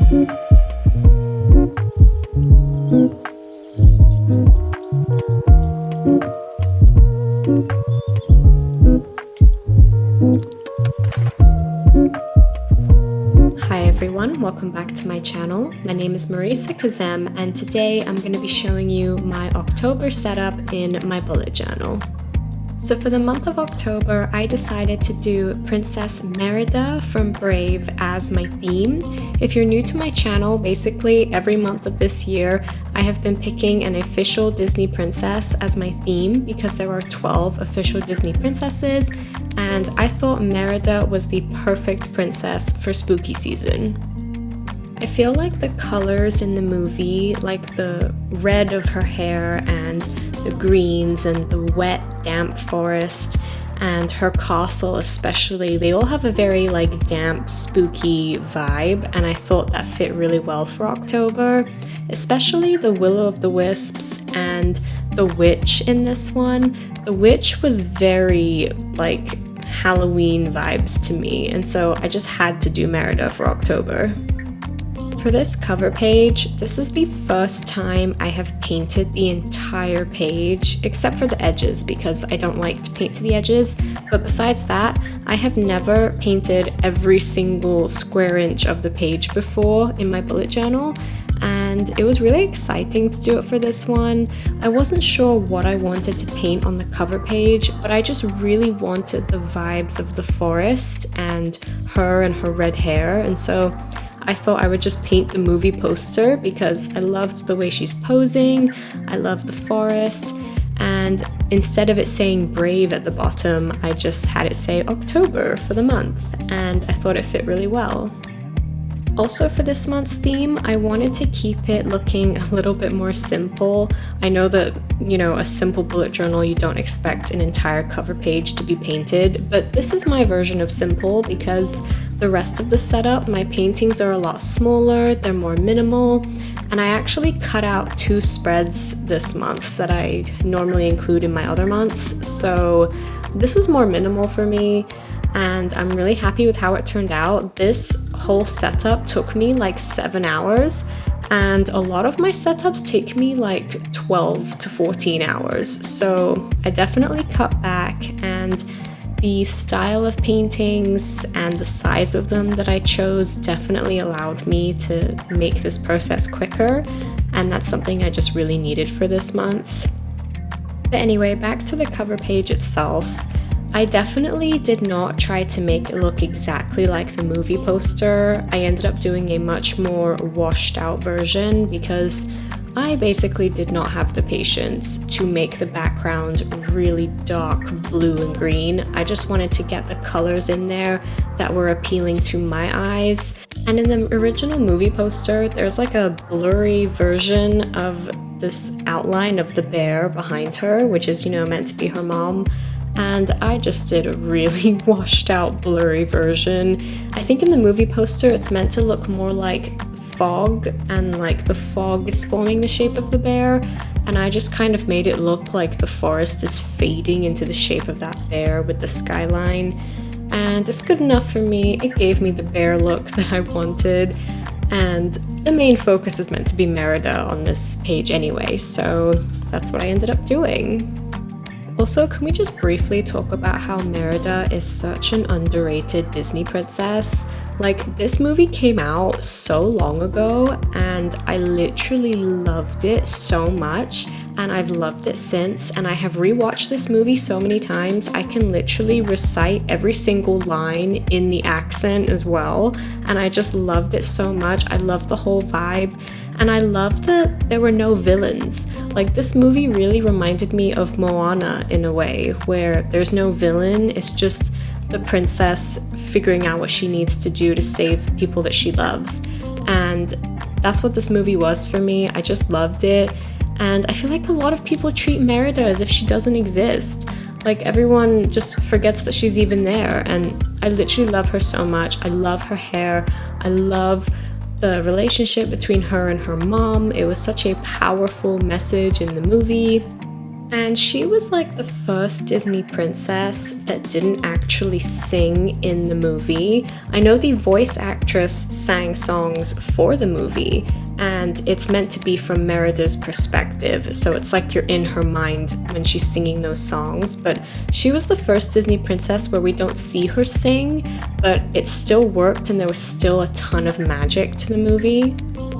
Hi everyone, welcome back to my channel. My name is Marisa Kazem, and today I'm going to be showing you my October setup in my bullet journal. So for the month of October, I decided to do Princess Merida from Brave as my theme. If you're new to my channel, basically every month of this year, I have been picking an official Disney princess as my theme because there are 12 official Disney princesses, and I thought Merida was the perfect princess for spooky season. I feel like the colors in the movie, like the red of her hair and the greens and the wet, damp forest and her castle especially, they all have a very damp, spooky vibe, and I thought that fit really well for October, especially the Will-o'-the-Wisps and the witch in this one. The witch was very Halloween vibes to me, and so I just had to do Merida for October. For this cover page, this is the first time I have painted the entire page, except for the edges because I don't like to paint to the edges, but besides that, I have never painted every single square inch of the page before in my bullet journal, and it was really exciting to do it for this one. I wasn't sure what I wanted to paint on the cover page, but I just really wanted the vibes of the forest and her red hair, and so I thought I would just paint the movie poster because I loved the way she's posing, I loved the forest, and instead of it saying Brave at the bottom, I just had it say October for the month, and I thought it fit really well. Also for this month's theme, I wanted to keep it looking a little bit more simple. I know that, a simple bullet journal, you don't expect an entire cover page to be painted, but this is my version of simple because the rest of the setup, my paintings are a lot smaller, they're more minimal, and I actually cut out 2 spreads this month that I normally include in my other months, so this was more minimal for me, and I'm really happy with how it turned out. This whole setup took me 7 hours, and a lot of my setups take me 12 to 14 hours, so I definitely cut back, and the style of paintings and the size of them that I chose definitely allowed me to make this process quicker, and that's something I just really needed for this month. But anyway, back to the cover page itself. I definitely did not try to make it look exactly like the movie poster. I ended up doing a much more washed out version because I basically did not have the patience to make the background really dark blue and green. I just wanted to get the colors in there that were appealing to my eyes. And in the original movie poster, there's a blurry version of this outline of the bear behind her, which is, meant to be her mom. And I just did a really washed out blurry version. I think in the movie poster, it's meant to look more like fog, and the fog is forming the shape of the bear, and I just kind of made it look like the forest is fading into the shape of that bear with the skyline, and it's good enough for me. It gave me the bear look that I wanted, and the main focus is meant to be Merida on this page anyway, so that's what I ended up doing. Also, can we just briefly talk about how Merida is such an underrated Disney princess? This movie came out so long ago, and I literally loved it so much, and I've loved it since, and I have rewatched this movie so many times, I can literally recite every single line in the accent as well, and I just loved it so much. I loved the whole vibe, and I loved that there were no villains. This movie really reminded me of Moana in a way, where there's no villain, it's just the princess figuring out what she needs to do to save people that she loves. And that's what this movie was for me. I just loved it. And I feel like a lot of people treat Merida as if she doesn't exist. Everyone just forgets that she's even there. And I literally love her so much. I love her hair. I love the relationship between her and her mom. It was such a powerful message in the movie. And she was like the first Disney princess that didn't actually sing in the movie. I know the voice actress sang songs for the movie, and it's meant to be from Merida's perspective, so it's like you're in her mind when she's singing those songs. But she was the first Disney princess where we don't see her sing, but it still worked and there was still a ton of magic to the movie.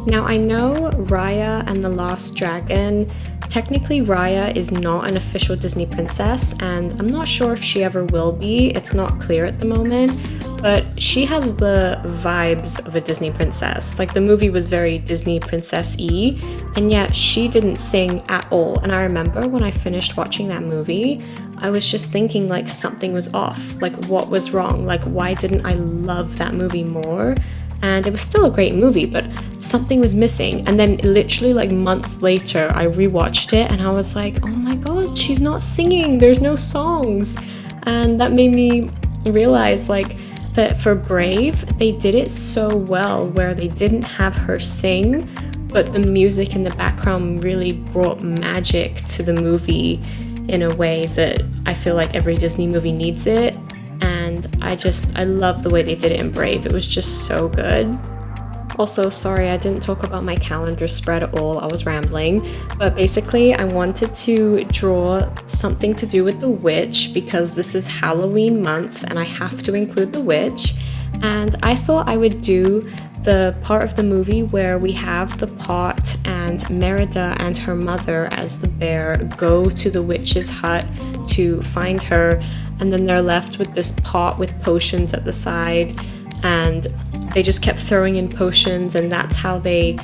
Now I know Raya and the Last Dragon, technically Raya is not an official Disney princess, and I'm not sure if she ever will be, it's not clear at the moment, but she has the vibes of a Disney princess. Like the movie was very Disney princess-y, and yet she didn't sing at all. And I remember when I finished watching that movie, I was just thinking like something was off, like what was wrong, like why didn't I love that movie more? And it was still a great movie, but something was missing. And then literally like months later, I rewatched it and I was like, oh my god, she's not singing, there's no songs. And that made me realize like that for Brave, they did it so well where they didn't have her sing, but the music in the background really brought magic to the movie in a way that I feel like every Disney movie needs it. And I love the way they did it in Brave. It was just so good. Also, sorry, I didn't talk about my calendar spread at all. I was rambling. But basically, I wanted to draw something to do with the witch because this is Halloween month and I have to include the witch. And I thought I would do the part of the movie where we have the pot and Merida and her mother as the bear go to the witch's hut to find her, and then they're left with this pot with potions at the side, and they just kept throwing in potions, and that's how they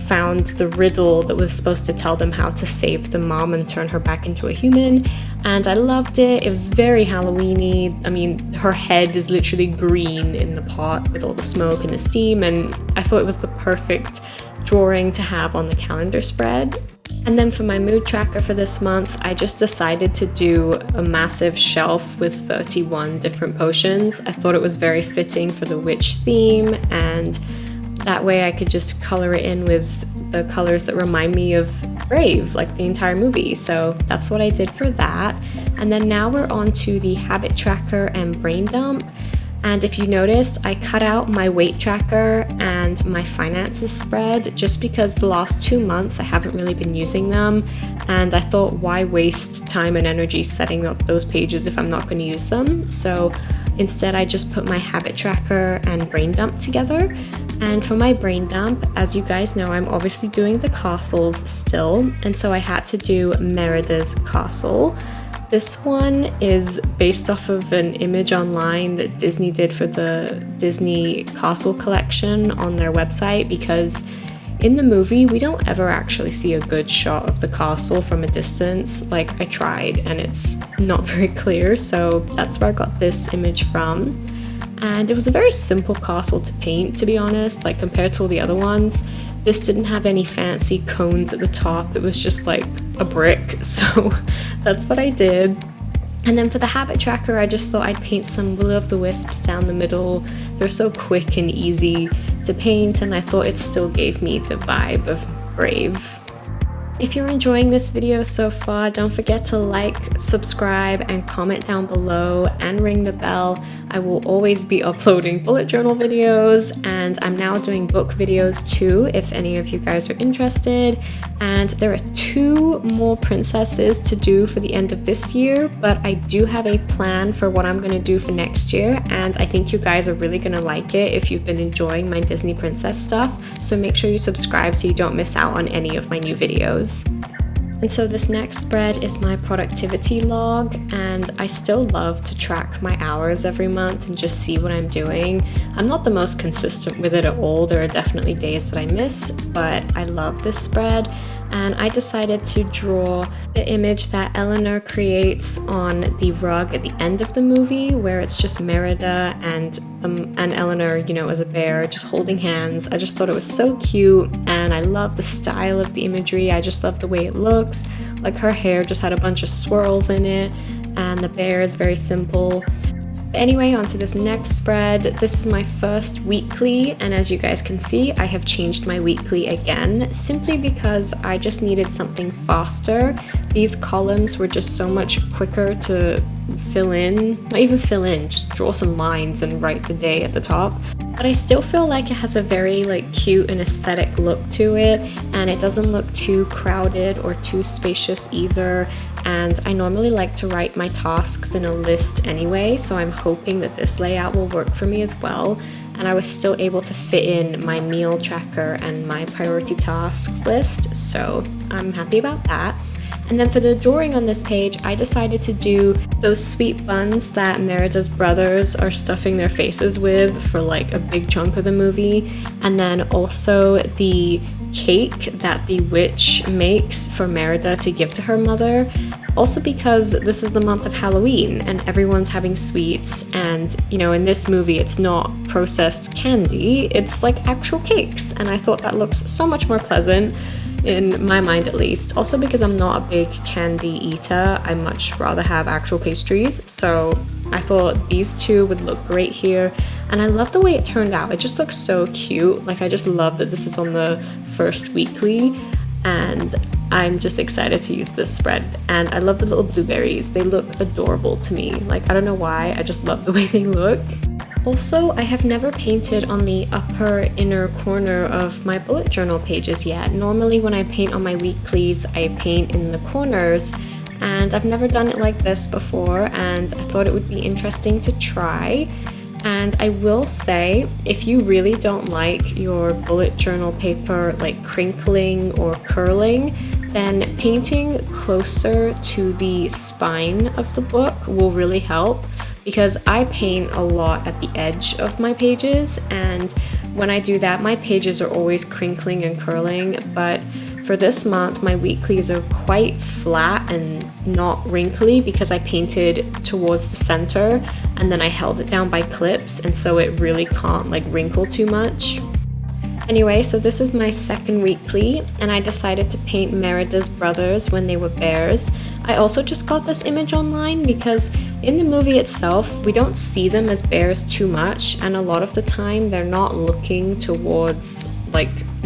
found the riddle that was supposed to tell them how to save the mom and turn her back into a human. And I loved it. It was very Halloween-y. I mean, her head is literally green in the pot with all the smoke and the steam, and I thought it was the perfect drawing to have on the calendar spread. And then for my mood tracker for this month, I just decided to do a massive shelf with 31 different potions. I thought it was very fitting for the witch theme, and that way I could just color it in with the colors that remind me of Brave, like the entire movie. So that's what I did for that. And then now we're on to the habit tracker and brain dump. And if you noticed, I cut out my weight tracker and my finances spread just because the last 2 months I haven't really been using them, and I thought, why waste time and energy setting up those pages if I'm not going to use them? So instead I just put my habit tracker and brain dump together. And for my brain dump, as you guys know, I'm obviously doing the castles still, and so I had to do Merida's castle. This one is based off of an image online that Disney did for the Disney Castle collection on their website, because in the movie we don't ever actually see a good shot of the castle from a distance. Like, I tried and it's not very clear, so that's where I got this image from. And it was a very simple castle to paint, to be honest, like compared to all the other ones. This didn't have any fancy cones at the top, it was just like a brick, so that's what I did. And then for the habit tracker, I just thought I'd paint some will-o'-the-wisps down the middle. They're so quick and easy to paint, and I thought it still gave me the vibe of Brave. If you're enjoying this video so far, don't forget to like, subscribe, and comment down below, and ring the bell. I will always be uploading bullet journal videos, and I'm now doing book videos too, if any of you guys are interested. And there are 2 more princesses to do for the end of this year, but I do have a plan for what I'm going to do for next year, and I think you guys are really going to like it if you've been enjoying my Disney princess stuff. So make sure you subscribe so you don't miss out on any of my new videos. And so this next spread is my productivity log, and I still love to track my hours every month and just see what I'm doing. I'm not the most consistent with it at all. There are definitely days that I miss, but I love this spread. And I decided to draw the image that Eleanor creates on the rug at the end of the movie, where it's just Merida and Eleanor, you know, as a bear, just holding hands. I just thought it was so cute, and I love the style of the imagery. I just love the way it looks. Like, her hair just had a bunch of swirls in it, and the bear is very simple. But anyway, on to this next spread. This is my first weekly, and as you guys can see, I have changed my weekly again, simply because I just needed something faster. These columns were just so much quicker to fill in, not even fill in, just draw some lines and write the day at the top. But I still feel like it has a very cute and aesthetic look to it, and it doesn't look too crowded or too spacious either. And I normally like to write my tasks in a list anyway, so I'm hoping that this layout will work for me as well. And I was still able to fit in my meal tracker and my priority tasks list, so I'm happy about that. And then for the drawing on this page, I decided to do those sweet buns that Merida's brothers are stuffing their faces with for a big chunk of the movie. And then also the cake that the witch makes for Merida to give to her mother. Also because this is the month of Halloween and everyone's having sweets, and in this movie it's not processed candy, it's actual cakes, and I thought that looks so much more pleasant, in my mind at least. Also because I'm not a big candy eater, I much rather have actual pastries, so I thought these two would look great here. And I love the way it turned out. It just looks so cute. I just love that this is on the first weekly, and I'm just excited to use this spread. And I love the little blueberries. They look adorable to me. I don't know why, I just love the way they look. Also, I have never painted on the upper inner corner of my bullet journal pages yet. Normally when I paint on my weeklies, I paint in the corners, and I've never done it like this before, and I thought it would be interesting to try. And I will say, if you really don't like your bullet journal paper crinkling or curling, then painting closer to the spine of the book will really help, because I paint a lot at the edge of my pages, and when I do that, my pages are always crinkling and curling. But for this month, my weeklies are quite flat and not wrinkly because I painted towards the center and then I held it down by clips, and so it really can't wrinkle too much. Anyway, so this is my second weekly, and I decided to paint Merida's brothers when they were bears. I also just got this image online because in the movie itself, we don't see them as bears too much, and a lot of the time they're not looking towards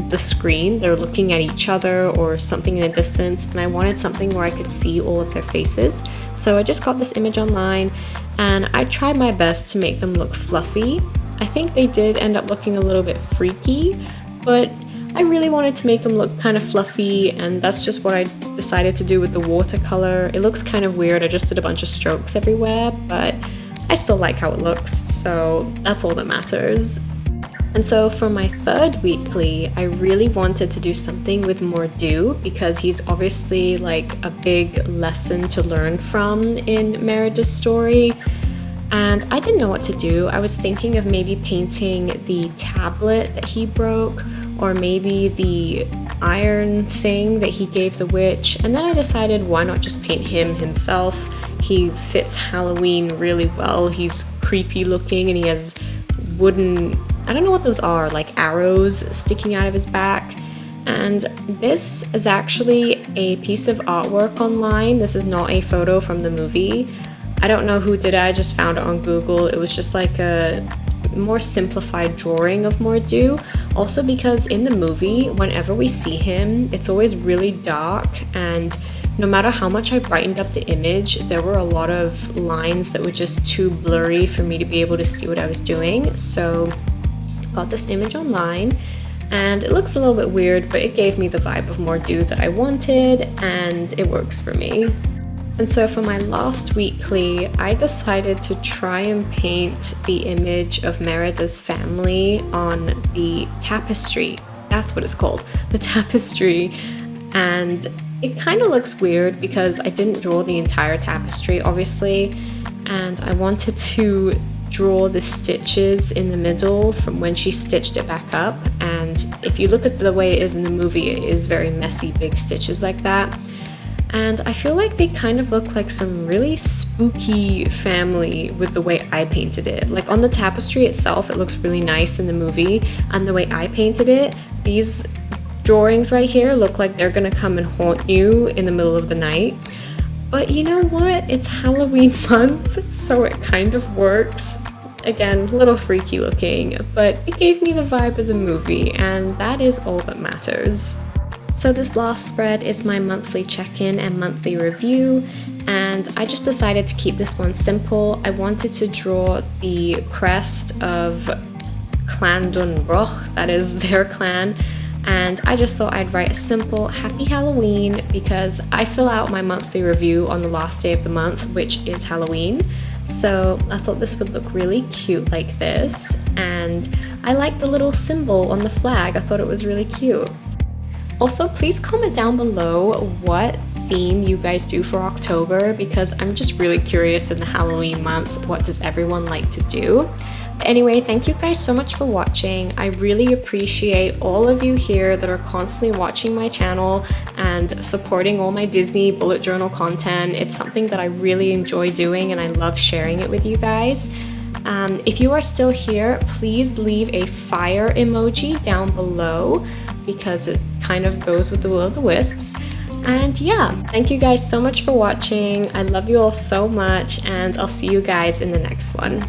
the screen, they're looking at each other or something in the distance, and I wanted something where I could see all of their faces. So I just got this image online, and I tried my best to make them look fluffy. I think they did end up looking a little bit freaky, but I really wanted to make them look kind of fluffy, and that's just what I decided to do with the watercolor. It looks kind of weird, I just did a bunch of strokes everywhere, but I still like how it looks, so that's all that matters. And so for my third weekly, I really wanted to do something with Mordu because he's obviously a big lesson to learn from in Merida's story. And I didn't know what to do. I was thinking of maybe painting the tablet that he broke, or maybe the iron thing that he gave the witch. And then I decided, why not just paint him himself? He fits Halloween really well. He's creepy looking and he has wooden, I don't know what those are, arrows sticking out of his back. And this is actually a piece of artwork online. This is not a photo from the movie. I don't know who did it, I just found it on Google. It was just a more simplified drawing of Mordu. Also because in the movie, whenever we see him, it's always really dark, and no matter how much I brightened up the image, there were a lot of lines that were just too blurry for me to be able to see what I was doing. So got this image online, and it looks a little bit weird, but it gave me the vibe of Mordu that I wanted, and it works for me. And so for my last weekly, I decided to try and paint the image of Merida's family on the tapestry. That's what it's called, the tapestry. And it kind of looks weird because I didn't draw the entire tapestry, obviously, and I wanted to draw the stitches in the middle from when she stitched it back up. And if you look at the way it is in the movie, it is very messy, big stitches like that. And I feel like they kind of look like some really spooky family with the way I painted it. On the tapestry itself, it looks really nice in the movie, and the way I painted it, these drawings right here look like they're gonna come and haunt you in the middle of the night. But you know what? It's Halloween month, so it kind of works. Again, a little freaky looking, but it gave me the vibe of the movie, and that is all that matters. So this last spread is my monthly check-in and monthly review, and I just decided to keep this one simple. I wanted to draw the crest of Clan Dunbroch, that is their clan, and I just thought I'd write a simple Happy Halloween because I fill out my monthly review on the last day of the month, which is Halloween. So I thought this would look really cute like this, and I like the little symbol on the flag. I thought it was really cute. Also, please comment down below what theme you guys do for October, because I'm just really curious in the Halloween month, what does everyone like to do? But anyway, thank you guys so much for watching. I really appreciate all of you here that are constantly watching my channel and supporting all my Disney bullet journal content. It's something that I really enjoy doing and I love sharing it with you guys. If you are still here, please leave a fire emoji down below because it kind of goes with the will-o'-the-wisps. And yeah, thank you guys so much for watching. I love you all so much, and I'll see you guys in the next one.